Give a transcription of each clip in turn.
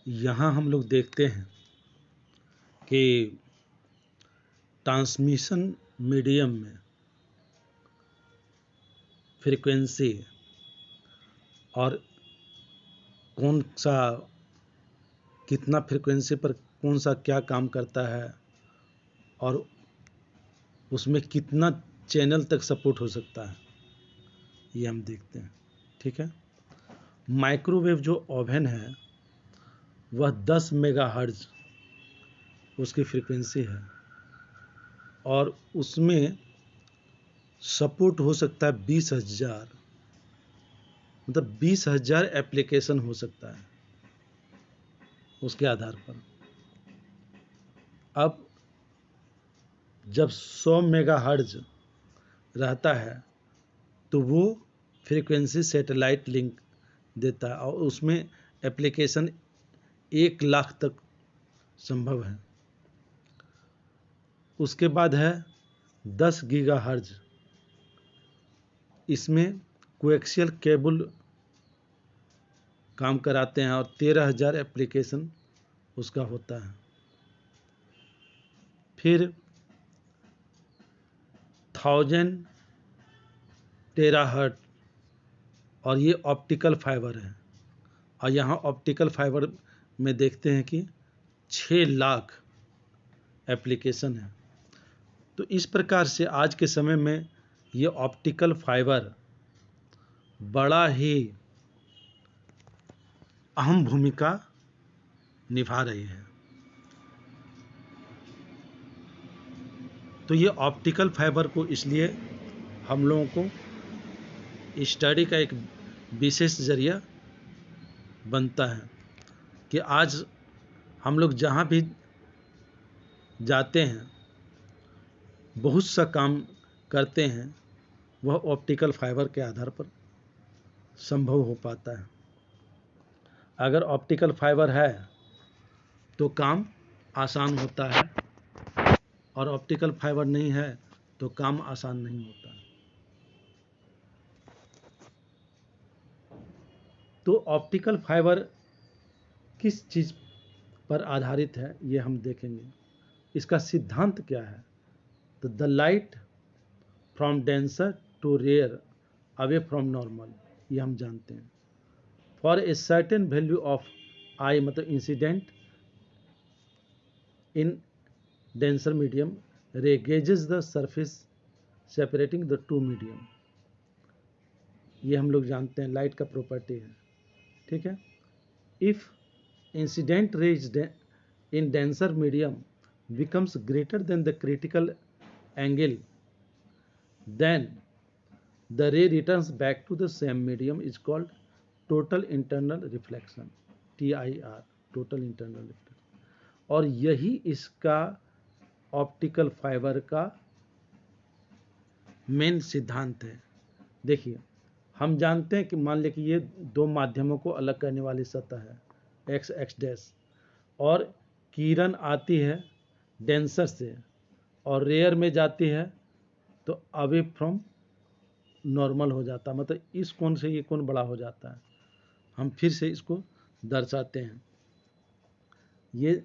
यहाँ हम लोग देखते हैं कि ट्रांसमिशन मीडियम में फ्रीक्वेंसी और कौन सा कितना फ्रीक्वेंसी पर कौन सा क्या काम करता है और उसमें कितना चैनल तक सपोर्ट हो सकता है, ये हम देखते हैं। ठीक है। माइक्रोवेव जो ओवन है वह 10 मेगाहर्ट्ज उसकी फ्रीक्वेंसी है और उसमें सपोर्ट हो सकता है 20,000, मतलब 20,000 एप्लीकेशन हो सकता है उसके आधार पर। अब जब 100 मेगाहर्ट्ज रहता है तो वो फ्रीक्वेंसी सैटेलाइट लिंक देता है और उसमें एप्लीकेशन 1,00,000 तक संभव है। उसके बाद है 10 गीगाहर्ट्ज, इसमें कोएक्सियल केबल काम कराते हैं और 13,000 एप्लीकेशन उसका होता है। फिर 1000 टेराहर्ट्ज और ये ऑप्टिकल फाइबर है और यहाँ ऑप्टिकल फाइबर में देखते हैं कि 6,00,000 एप्लीकेशन है। तो इस प्रकार से आज के समय में ये ऑप्टिकल फाइबर बड़ा ही अहम भूमिका निभा रही है। तो ये ऑप्टिकल फाइबर को इसलिए हम लोगों को स्टडी का एक विशेष जरिया बनता है कि आज हम लोग जहाँ भी जाते हैं बहुत सा काम करते हैं वह ऑप्टिकल फाइबर के आधार पर संभव हो पाता है। अगर ऑप्टिकल फाइबर है तो काम आसान होता है और ऑप्टिकल फाइबर नहीं है तो काम आसान नहीं होता। तो ऑप्टिकल फाइबर किस चीज़ पर आधारित है ये हम देखेंगे। इसका सिद्धांत क्या है? तो the light from denser to rare away from normal, ये हम जानते हैं। For a certain value of i, मतलब incident in denser medium, ray grazes the surface separating the two medium, ये हम लोग जानते हैं लाइट का प्रॉपर्टी है। ठीक है। If incident raise in denser medium becomes greater than the critical angle, then the ray returns back to the same medium is called total internal reflection, TIR, total internal reflection। और यही इसका optical fibre का main सिद्धांत है। देखिए हम जानते हैं कि मान लें कि ये दो माध्यमों को अलग करने वाली सतह है एक्स एक्स डैश, और किरण आती है डेंसर से और रेयर में जाती है तो अवे फ्रॉम नॉर्मल हो जाता है, मतलब इस कोण से ये कोण बड़ा हो जाता है। हम फिर से इसको दर्शाते हैं। ये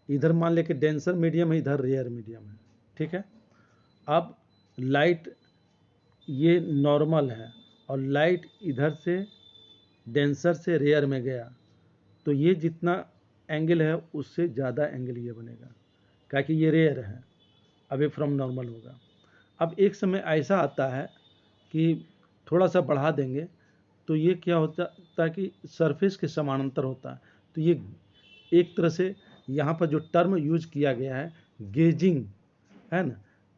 इधर मान ले कि डेंसर मीडियम है, इधर रेयर मीडियम है। ठीक है। अब लाइट ये नॉर्मल है और लाइट इधर से डेंसर से रेयर में गया तो ये जितना एंगल है उससे ज़्यादा एंगल ये बनेगा, क्योंकि ये रेयर है, अवे फ्रॉम नॉर्मल होगा। अब एक समय ऐसा आता है कि थोड़ा सा बढ़ा देंगे तो ये क्या होता है कि सरफेस के समानांतर होता है। तो ये एक तरह से यहाँ पर जो टर्म यूज किया गया है गेजिंग है ना,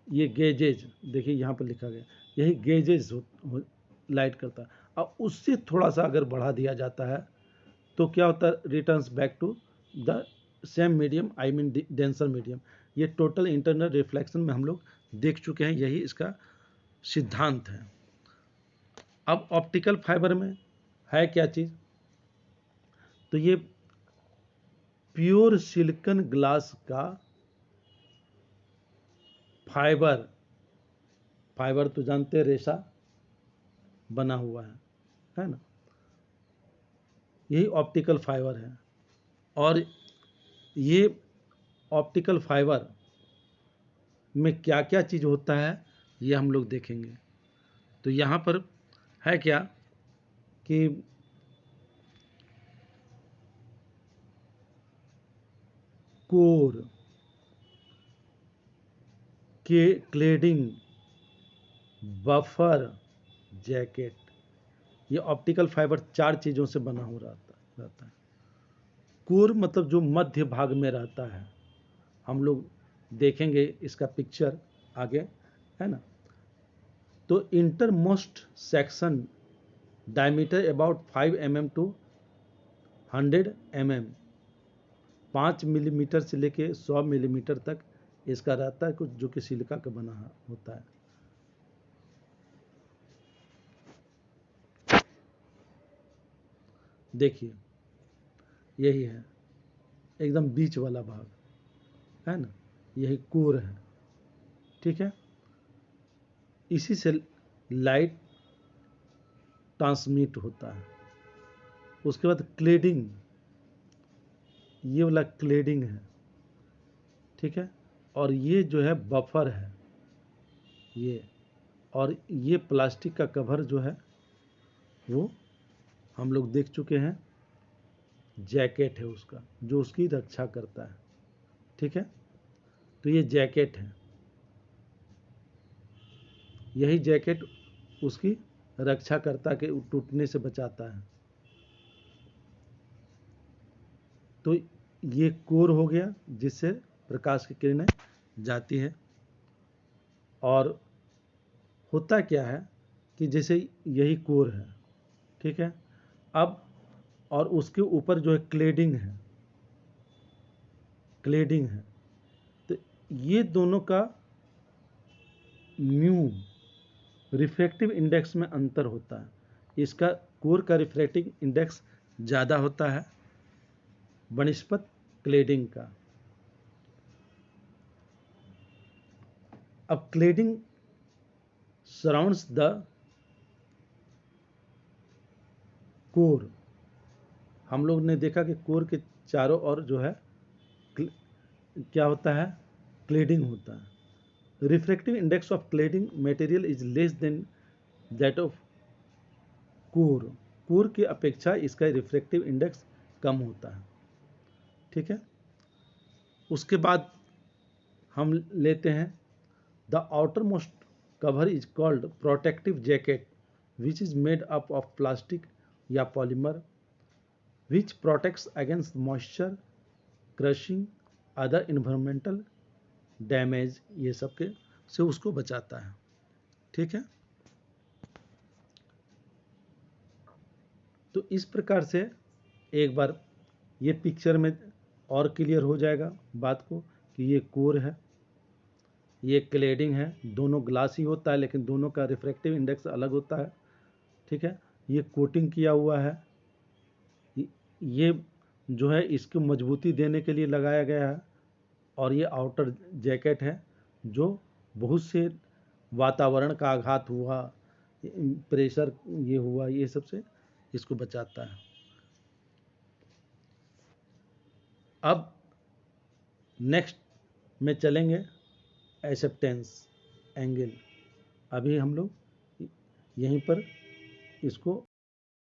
ये गेजेज देखिए यहाँ पर लिखा गया, यही गेजेज लाइट करता है। और उससे थोड़ा सा अगर बढ़ा दिया जाता है तो क्या होता है, returns back to the same medium, I mean denser medium. ये टोटल इंटरनल रिफ्लेक्शन में हम लोग देख चुके हैं, यही इसका सिद्धांत है। अब ऑप्टिकल फाइबर में है क्या चीज़, तो ये प्योर सिलिकॉन ग्लास का फाइबर तो जानते हैं रेशा बना हुआ है ना, यही ऑप्टिकल फाइबर है। और ये ऑप्टिकल फाइबर में क्या क्या चीज़ होता है ये हम लोग देखेंगे। तो यहाँ पर है क्या कि कोर के क्लेडिंग, बफर, जैकेट, ये ऑप्टिकल फाइबर 4 चीज़ों से बना हो रहता है। कोर मतलब जो मध्य भाग में रहता है, हम लोग देखेंगे इसका पिक्चर आगे, है ना। तो intermost section diameter about 5 mm to 100 mm, 5 millimetre से लेके 100 मिलीमीटर तक इसका रहता है, कुछ जो कि सिलिका का बना होता है। देखिए यही है एकदम बीच वाला भाग, है ना, यही कोर है, ठीक है। इसी से लाइट ट्रांसमिट होता है। उसके बाद क्लेडिंग, ये वाला क्लेडिंग है, ठीक है। और ये जो है बफर है ये, और ये प्लास्टिक का कवर जो है वो हम लोग देख चुके हैं, जैकेट है उसका जो उसकी रक्षा करता है, ठीक है। तो ये जैकेट है, यही जैकेट उसकी रक्षा करता के टूटने से बचाता है। तो ये कोर हो गया जिससे प्रकाश की किरणें जाती है। और होता क्या है कि जैसे यही कोर है, ठीक है। अब और उसके ऊपर जो है क्लेडिंग है, क्लेडिंग है। तो ये दोनों का म्यू रिफ्रैक्टिव इंडेक्स में अंतर होता है। इसका कोर का रिफ्रैक्टिव इंडेक्स ज़्यादा होता है बनस्पत क्लेडिंग का। अब क्लेडिंग सराउंड्स द कोर, हम लोग ने देखा कि कोर के चारों ओर जो है क्या होता है, क्लेडिंग होता है। Refractive index of cladding material is less than that of core, core की अपेक्षा इसका रिफ्रैक्टिव इंडेक्स कम होता है, ठीक है। उसके बाद हम लेते हैं the outermost cover is called protective jacket which is made up of plastic या polymer which protects against moisture, crushing, other environmental damage, ये सब के से उसको बचाता है, ठीक है। तो इस प्रकार से एक बार ये पिक्चर में और क्लियर हो जाएगा बात को कि ये कोर है, ये क्लेडिंग है, दोनों ग्लास ही होता है लेकिन दोनों का रिफ्रैक्टिव इंडेक्स अलग होता है, ठीक है। ये कोटिंग किया हुआ है, ये जो है इसको मजबूती देने के लिए लगाया गया है। और ये आउटर जैकेट है जो बहुत से वातावरण का आघात हुआ, प्रेशर ये हुआ, ये सब से इसको बचाता है। अब नेक्स्ट में चलेंगे एक्सेप्टेंस एंगल। अभी हम लोग यहीं पर इसको